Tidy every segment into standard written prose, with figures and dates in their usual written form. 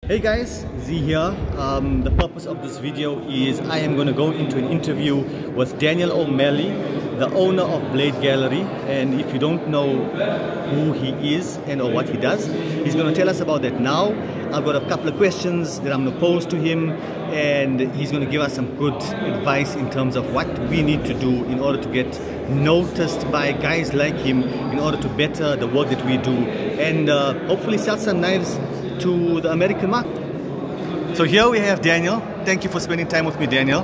Hey guys, Z here. The purpose of this video is I am going to go into an interview with Daniel O'Malley, the owner of Blade Gallery. And if you don't know who he is and or what he does, he's going to tell us about that now. I've got a couple of questions that I'm going to pose to him, and he's going to give us some good advice in terms of what we need to do in order to get noticed by guys like him, in order to better the work that we do, and hopefully sell some knives to the American market. So here we have Daniel. Thank you for spending time with me, Daniel.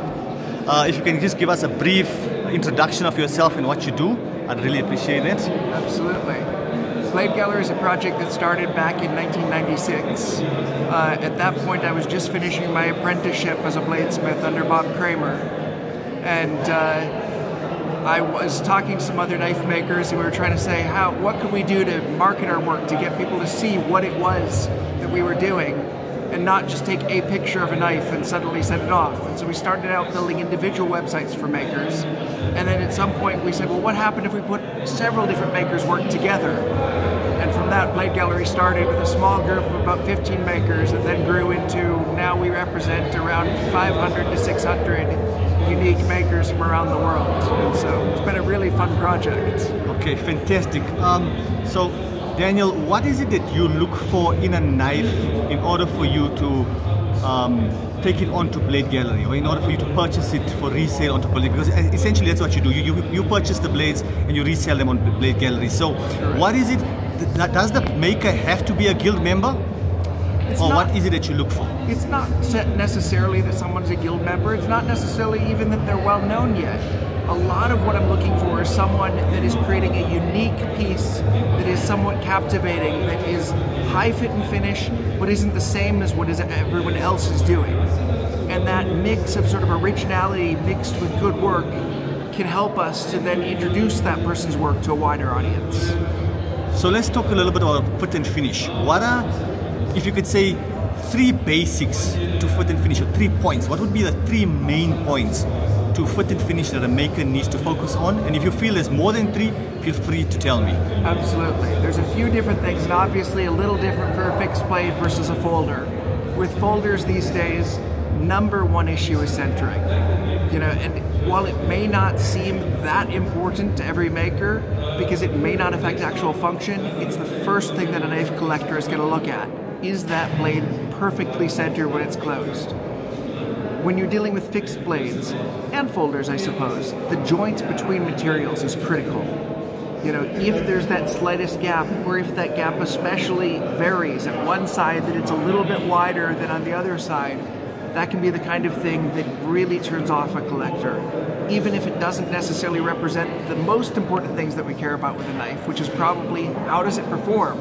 If you can just give us a brief introduction of yourself and what you do, I'd really appreciate it. Absolutely. Blade Gallery is a project that started back in 1996. At that point I was just finishing my apprenticeship as a bladesmith under Bob Kramer. And I was talking to some other knife makers, and we were trying to say, what could we do to market our work, to get people to see what it was that we were doing, and not just take a picture of a knife and suddenly send it off. And so we started out building individual websites for makers, and then at some point we said, well, what happened if we put several different makers work together? And from that, Blade Gallery started with a small group of about 15 makers, and then grew into, now we represent around 500 to 600 unique makers from around the world. And so it's been a really fun project. Okay, fantastic. So Daniel, what is it that you look for in a knife in order for you to take it onto Blade Gallery, or in order for you to purchase it for resale onto Blade Gallery? Because essentially that's what you do. You purchase the blades and you resell them on Blade Gallery. So what is it? Does the maker have to be a guild member? What is it that you look for? It's not necessarily that someone's a guild member. It's not necessarily even that they're well known yet. A lot of what I'm looking for is someone that is creating a unique piece that is somewhat captivating, that is high fit and finish, but isn't the same as what everyone else is doing. And that mix of sort of originality mixed with good work can help us to then introduce that person's work to a wider audience. So let's talk a little bit about fit and finish. What are, if you could say, 3 basics to fit and finish, or 3 points? What would be the 3 main points to fit and finish that a maker needs to focus on? And if you feel there's more than 3, feel free to tell me. Absolutely. There's a few different things, and obviously a little different for a fixed blade versus a folder. With folders these days, #1 issue is centering. And while it may not seem that important to every maker, because it may not affect actual function, it's the first thing that a knife collector is going to look at. Is that blade perfectly centered when it's closed? When you're dealing with fixed blades, and folders I suppose, the joint between materials is critical. If there's that slightest gap, or if that gap especially varies at one side, that it's a little bit wider than on the other side, that can be the kind of thing that really turns off a collector, even if it doesn't necessarily represent the most important things that we care about with a knife, which is probably how does it perform.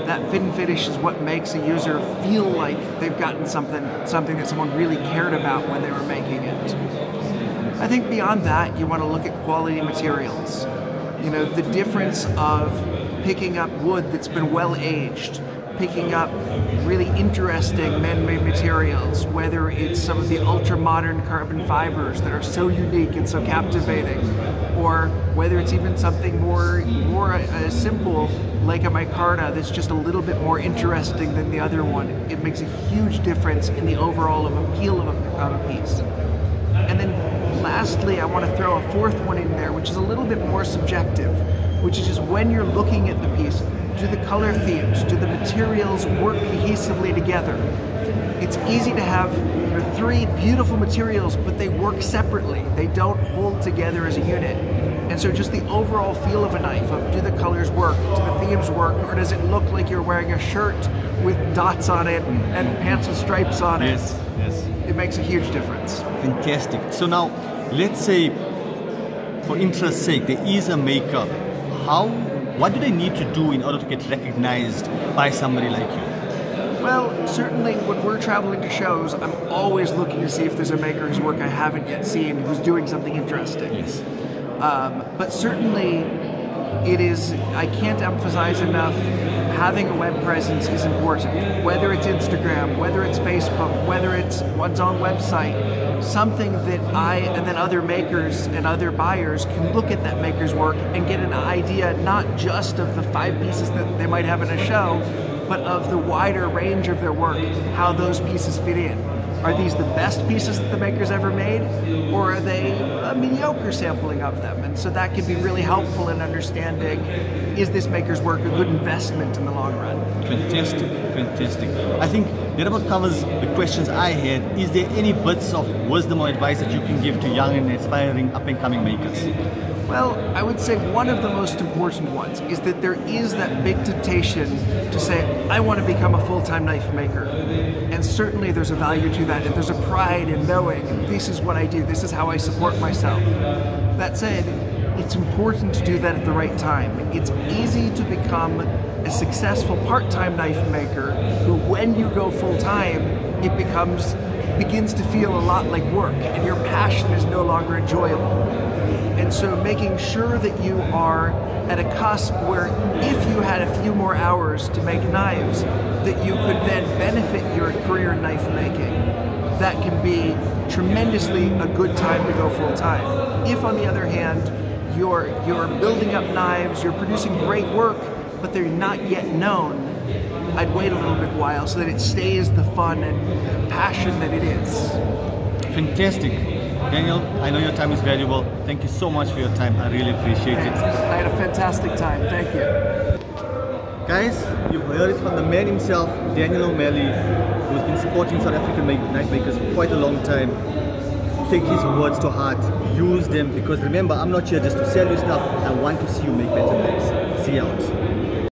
That fit and finish is what makes a user feel like they've gotten something that someone really cared about when they were making it. I think beyond that, you want to look at quality materials. The difference of picking up wood that's been well aged, picking up really interesting man-made materials, whether it's some of the ultra-modern carbon fibers that are so unique and so captivating, or whether it's even something more simple like a micarta that's just a little bit more interesting than the other one. It makes a huge difference in the overall appeal of a piece. And then lastly, I want to throw a 4th one in there, which is a little bit more subjective, which is just when you're looking at the piece, do the color themes, do the materials work cohesively together? It's easy to have 3 beautiful materials, but they work separately. They don't hold together as a unit. And so just the overall feel of a knife, do the colors work, do the themes work, or does it look like you're wearing a shirt with dots on it and pants with stripes on it? Yes, yes. It makes a huge difference. Fantastic. So now, let's say, for interest's sake, there is a maker. What do they need to do in order to get recognized by somebody like you? Well, certainly when we're traveling to shows, I'm always looking to see if there's a maker whose work I haven't yet seen who's doing something interesting. Yes. But certainly I can't emphasize enough, having a web presence is important. Whether it's Instagram, whether it's Facebook, whether it's one's own website, something that I and then other makers and other buyers can look at that maker's work and get an idea not just of the 5 pieces that they might have in a show, but of the wider range of their work, how those pieces fit in. Are these the best pieces that the maker's ever made, or are they a mediocre sampling of them? And so that can be really helpful in understanding, is this maker's work a good investment in the long run? Fantastic, fantastic. I think that about covers the questions I had. Is there any bits of wisdom or advice that you can give to young and aspiring up-and-coming makers? Well, I would say one of the most important ones is that there is that big temptation to say, I want to become a full-time knife maker. And certainly there's a value to that, and there's a pride in knowing this is what I do, this is how I support myself. That said, it's important to do that at the right time. It's easy to become a successful part-time knife maker who, when you go full-time, it begins to feel a lot like work, and your passion is no longer enjoyable. And so making sure that you are at a cusp where if you had a few more hours to make knives, that you could then benefit your career in knife making, that can be tremendously a good time to go full time. If on the other hand, you're building up knives, you're producing great work, but they're not yet known, I'd wait a little bit while so that it stays the fun and passion that it is. Fantastic. Daniel, I know your time is valuable. Thank you so much for your time. I really appreciate it. I had a fantastic time. Thank you. Guys, you've heard it from the man himself, Daniel O'Malley, who's been supporting South African knife makers for quite a long time. Take his words to heart. Use them, because remember, I'm not here just to sell you stuff. I want to see you make better knives. See you out.